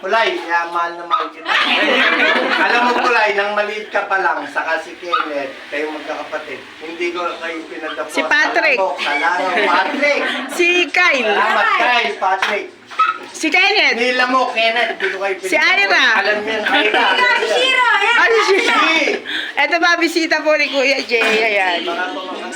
Kulay, mahal na mahal kita. Alam mo, Kulay, nang maliit ka pa lang, saka si Kenneth, kayo magkakapatid, hindi ko kayo pinadapos. Si Patrick. Patrick. Si Kyle. Salamat, Kyle, Patrick. Si Kenneth. Nila mo, Kenneth, hindi ko kayo pinadapos. Si Ira. Alam niyo yung Ira. Shiro, yan. Ano siya? Si. Ito ba, bisita po ni Kuya Jay. Ayan. Mga pamangkin.